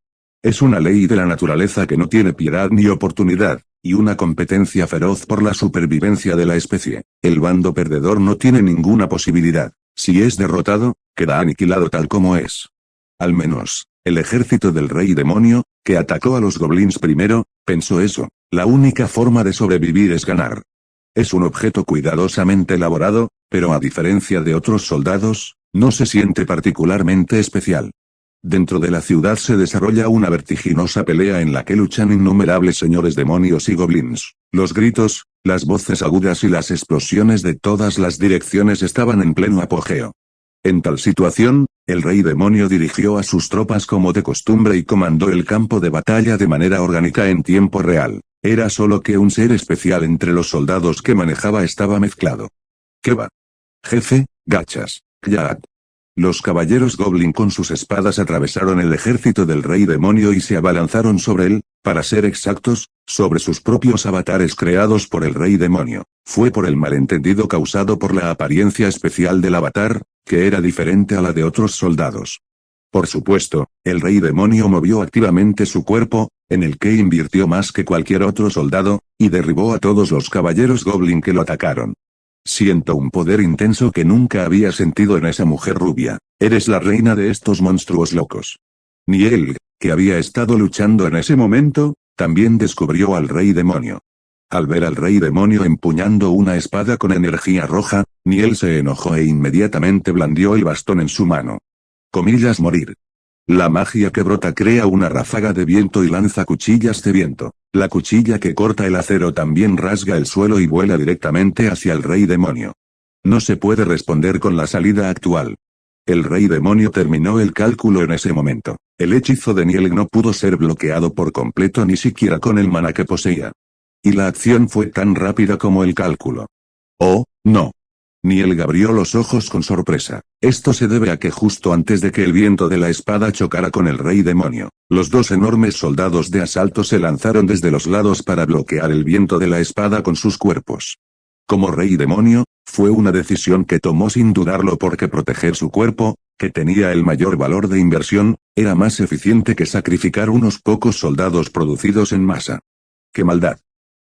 Es una ley de la naturaleza que no tiene piedad ni oportunidad, y una competencia feroz por la supervivencia de la especie. El bando perdedor no tiene ninguna posibilidad. Si es derrotado, queda aniquilado tal como es. Al menos, el ejército del rey demonio, que atacó a los goblins primero, pensó eso. La única forma de sobrevivir es ganar. Es un objeto cuidadosamente elaborado, pero a diferencia de otros soldados, no se siente particularmente especial. Dentro de la ciudad se desarrolla una vertiginosa pelea en la que luchan innumerables señores demonios y goblins. Los gritos, las voces agudas y las explosiones de todas las direcciones estaban en pleno apogeo. En tal situación, el rey demonio dirigió a sus tropas como de costumbre y comandó el campo de batalla de manera orgánica en tiempo real. Era solo que un ser especial entre los soldados que manejaba estaba mezclado. ¿Qué va? Jefe, gachas, Kyat. Los caballeros Goblin con sus espadas atravesaron el ejército del rey demonio y se abalanzaron sobre él, Para ser exactos, sobre sus propios avatares creados por el rey demonio. Fue por el malentendido causado por la apariencia especial del avatar, que era diferente a la de otros soldados. Por supuesto, el rey demonio movió activamente su cuerpo, en el que invirtió más que cualquier otro soldado, y derribó a todos los caballeros goblin que lo atacaron. Siento un poder intenso que nunca había sentido en esa mujer rubia. Eres la reina de estos monstruos locos. Niel, que había estado luchando en ese momento, también descubrió al rey demonio. Al ver al rey demonio empuñando una espada con energía roja, Niel se enojó e inmediatamente blandió el bastón en su mano. Comillas morir. La magia que brota crea una ráfaga de viento y lanza cuchillas de viento. La cuchilla que corta el acero también rasga el suelo y vuela directamente hacia el rey demonio. No se puede responder con la salida actual. El rey demonio terminó el cálculo en ese momento. El hechizo de Niel no pudo ser bloqueado por completo ni siquiera con el maná que poseía. Y la acción fue tan rápida como el cálculo. Oh, no. Niel abrió los ojos con sorpresa. Esto se debe a que justo antes de que el viento de la espada chocara con el rey demonio, los dos enormes soldados de asalto se lanzaron desde los lados para bloquear el viento de la espada con sus cuerpos. Como rey demonio, fue una decisión que tomó sin dudarlo porque proteger su cuerpo, que tenía el mayor valor de inversión, era más eficiente que sacrificar unos pocos soldados producidos en masa. ¡Qué maldad!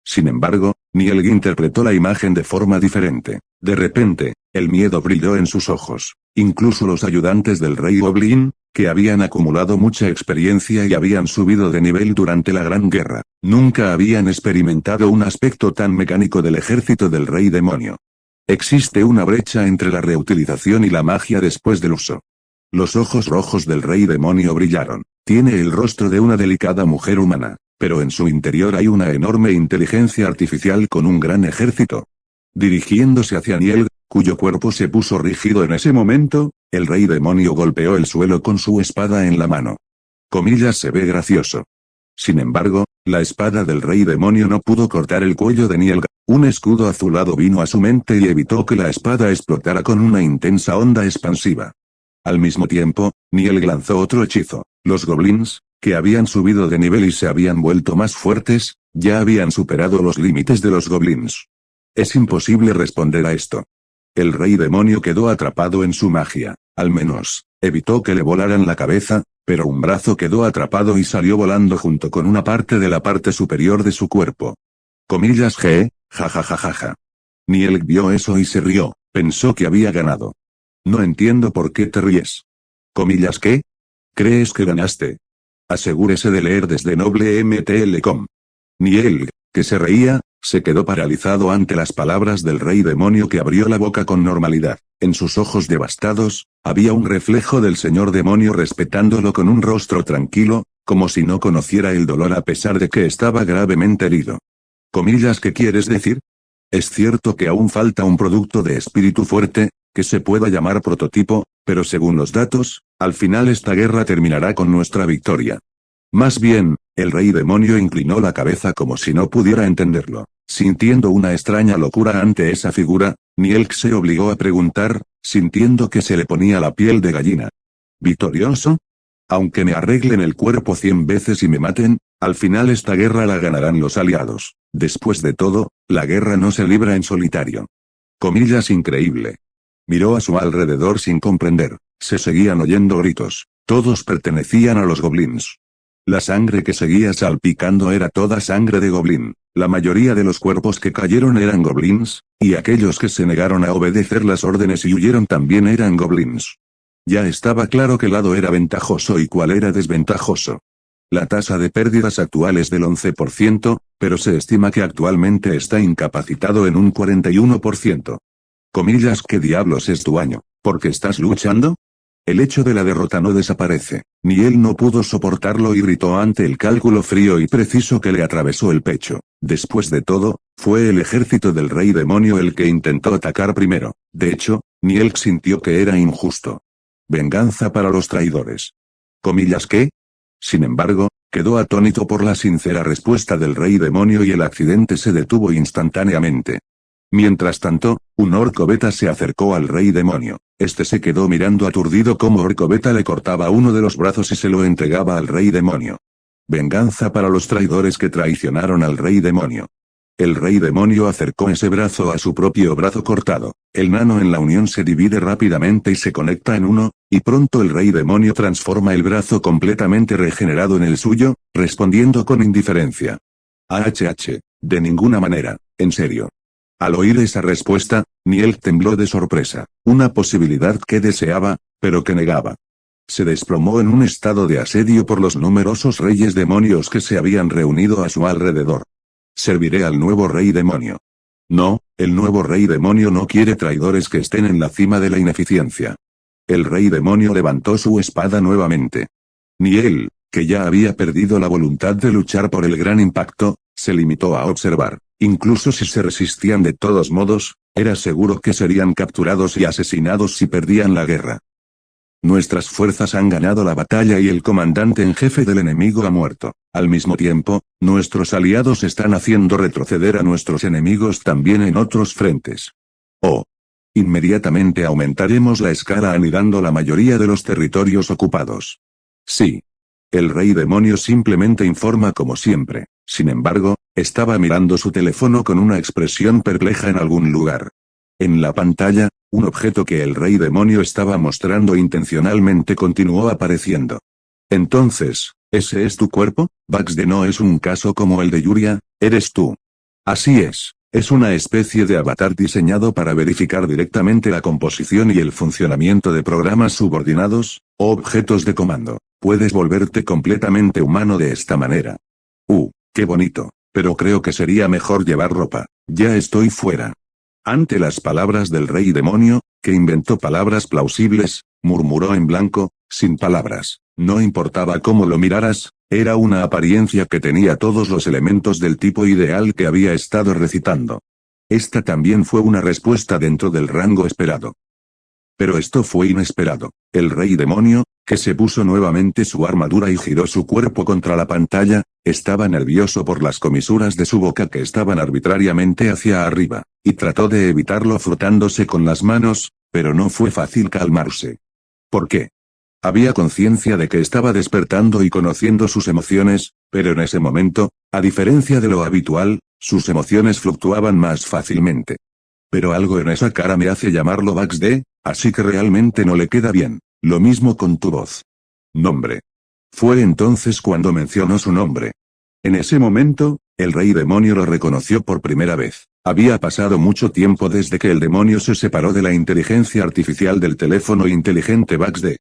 Sin embargo, Niel interpretó la imagen de forma diferente. De repente, el miedo brilló en sus ojos. Incluso los ayudantes del rey Goblin, que habían acumulado mucha experiencia y habían subido de nivel durante la Gran Guerra, nunca habían experimentado un aspecto tan mecánico del ejército del rey demonio. Existe una brecha entre la reutilización y la magia después del uso. Los ojos rojos del rey demonio brillaron. Tiene el rostro de una delicada mujer humana, pero en su interior hay una enorme inteligencia artificial con un gran ejército. Dirigiéndose hacia Niel, cuyo cuerpo se puso rígido en ese momento, el rey demonio golpeó el suelo con su espada en la mano. Comillas se ve gracioso. Sin embargo, la espada del rey demonio no pudo cortar el cuello de Niel. Un escudo azulado vino a su mente y evitó que la espada explotara con una intensa onda expansiva. Al mismo tiempo, Niel lanzó otro hechizo. Los goblins, que habían subido de nivel y se habían vuelto más fuertes, ya habían superado los límites de los goblins. Es imposible responder a esto. El rey demonio quedó atrapado en su magia. Al menos, evitó que le volaran la cabeza, pero un brazo quedó atrapado y salió volando junto con una parte de la parte superior de su cuerpo. Comillas jajajajaja. Niel vio eso y se rió, pensó que había ganado. No entiendo por qué te ríes. Comillas ¿qué? ¿Crees que ganaste? Asegúrese de leer desde NobleMTL.com. Niel, que se reía, se quedó paralizado ante las palabras del rey demonio que abrió la boca con normalidad. En sus ojos devastados, había un reflejo del señor demonio respetándolo con un rostro tranquilo, como si no conociera el dolor a pesar de que estaba gravemente herido. Comillas ¿qué quieres decir? Es cierto que aún falta un producto de espíritu fuerte, que se pueda llamar prototipo, pero según los datos, al final esta guerra terminará con nuestra victoria. Más bien, el rey demonio inclinó la cabeza como si no pudiera entenderlo. Sintiendo una extraña locura ante esa figura, Niel se obligó a preguntar, sintiendo que se le ponía la piel de gallina. ¿Victorioso? Aunque me arreglen el cuerpo 100 veces y me maten, al final esta guerra la ganarán los aliados. Después de todo, la guerra no se libra en solitario. Comillas increíble. Miró a su alrededor sin comprender. Se seguían oyendo gritos. Todos pertenecían a los goblins. La sangre que seguía salpicando era toda sangre de goblin. La mayoría de los cuerpos que cayeron eran goblins, y aquellos que se negaron a obedecer las órdenes y huyeron también eran goblins. Ya estaba claro qué lado era ventajoso y cuál era desventajoso. La tasa de pérdidas actual es del 11%, pero se estima que actualmente está incapacitado en un 41%. Comillas ¿qué diablos es tu año? ¿Por qué estás luchando? El hecho de la derrota no desaparece. Ni él no pudo soportarlo y gritó ante el cálculo frío y preciso que le atravesó el pecho. Después de todo, fue el ejército del rey demonio el que intentó atacar primero. De hecho, Niel sintió que era injusto. Venganza para los traidores. Comillas ¿qué? Sin embargo, quedó atónito por la sincera respuesta del rey demonio y el accidente se detuvo instantáneamente. Mientras tanto, un orco beta se acercó al rey demonio. Este se quedó mirando aturdido cómo orco beta le cortaba uno de los brazos y se lo entregaba al rey demonio. Venganza para los traidores que traicionaron al rey demonio. El rey demonio acercó ese brazo a su propio brazo cortado. El nano en la unión se divide rápidamente y se conecta en uno, y pronto el rey demonio transforma el brazo completamente regenerado en el suyo, respondiendo con indiferencia. De ninguna manera, en serio. Al oír esa respuesta, Niel tembló de sorpresa, una posibilidad que deseaba, pero que negaba. Se desplomó en un estado de asedio por los numerosos reyes demonios que se habían reunido a su alrededor. Serviré al nuevo rey demonio. No, el nuevo rey demonio no quiere traidores que estén en la cima de la ineficiencia. El rey demonio levantó su espada nuevamente. Niel, que ya había perdido la voluntad de luchar por el gran impacto, se limitó a observar. Incluso si se resistían de todos modos, era seguro que serían capturados y asesinados si perdían la guerra. Nuestras fuerzas han ganado la batalla y el comandante en jefe del enemigo ha muerto. Al mismo tiempo, nuestros aliados están haciendo retroceder a nuestros enemigos también en otros frentes. Oh. Inmediatamente aumentaremos la escala anidando la mayoría de los territorios ocupados. Sí. El rey demonio simplemente informa como siempre. Sin embargo, estaba mirando su teléfono con una expresión perpleja en algún lugar. En la pantalla, un objeto que el rey demonio estaba mostrando intencionalmente continuó apareciendo. Entonces, ¿ese es tu cuerpo? Bugsy, no es un caso como el de Yuria, eres tú. Así es una especie de avatar diseñado para verificar directamente la composición y el funcionamiento de programas subordinados, o objetos de comando. Puedes volverte completamente humano de esta manera. Qué bonito, pero creo que sería mejor llevar ropa, ya estoy fuera. Ante las palabras del rey demonio, que inventó palabras plausibles, murmuró en blanco, sin palabras. No importaba cómo lo miraras, era una apariencia que tenía todos los elementos del tipo ideal que había estado recitando. Esta también fue una respuesta dentro del rango esperado. Pero esto fue inesperado. El rey demonio, que se puso nuevamente su armadura y giró su cuerpo contra la pantalla, estaba nervioso por las comisuras de su boca que estaban arbitrariamente hacia arriba, y trató de evitarlo frotándose con las manos, pero no fue fácil calmarse. ¿Por qué? Había conciencia de que estaba despertando y conociendo sus emociones, pero en ese momento, a diferencia de lo habitual, sus emociones fluctuaban más fácilmente. Pero algo en esa cara me hace llamarlo Bugsy, así que realmente no le queda bien. Lo mismo con tu voz. Nombre. Fue entonces cuando mencionó su nombre. En ese momento, el rey demonio lo reconoció por primera vez. Había pasado mucho tiempo desde que el demonio se separó de la inteligencia artificial del teléfono inteligente Bugsy.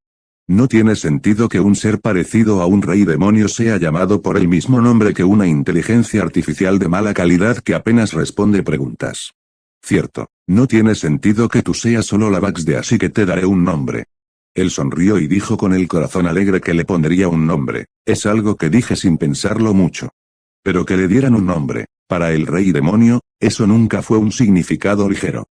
No tiene sentido que un ser parecido a un rey demonio sea llamado por el mismo nombre que una inteligencia artificial de mala calidad que apenas responde preguntas. Cierto, no tiene sentido que tú seas solo la Bugsy, así que te daré un nombre. Él sonrió y dijo con el corazón alegre que le pondría un nombre. Es algo que dije sin pensarlo mucho. Pero que le dieran un nombre, para el rey demonio, eso nunca fue un significado ligero.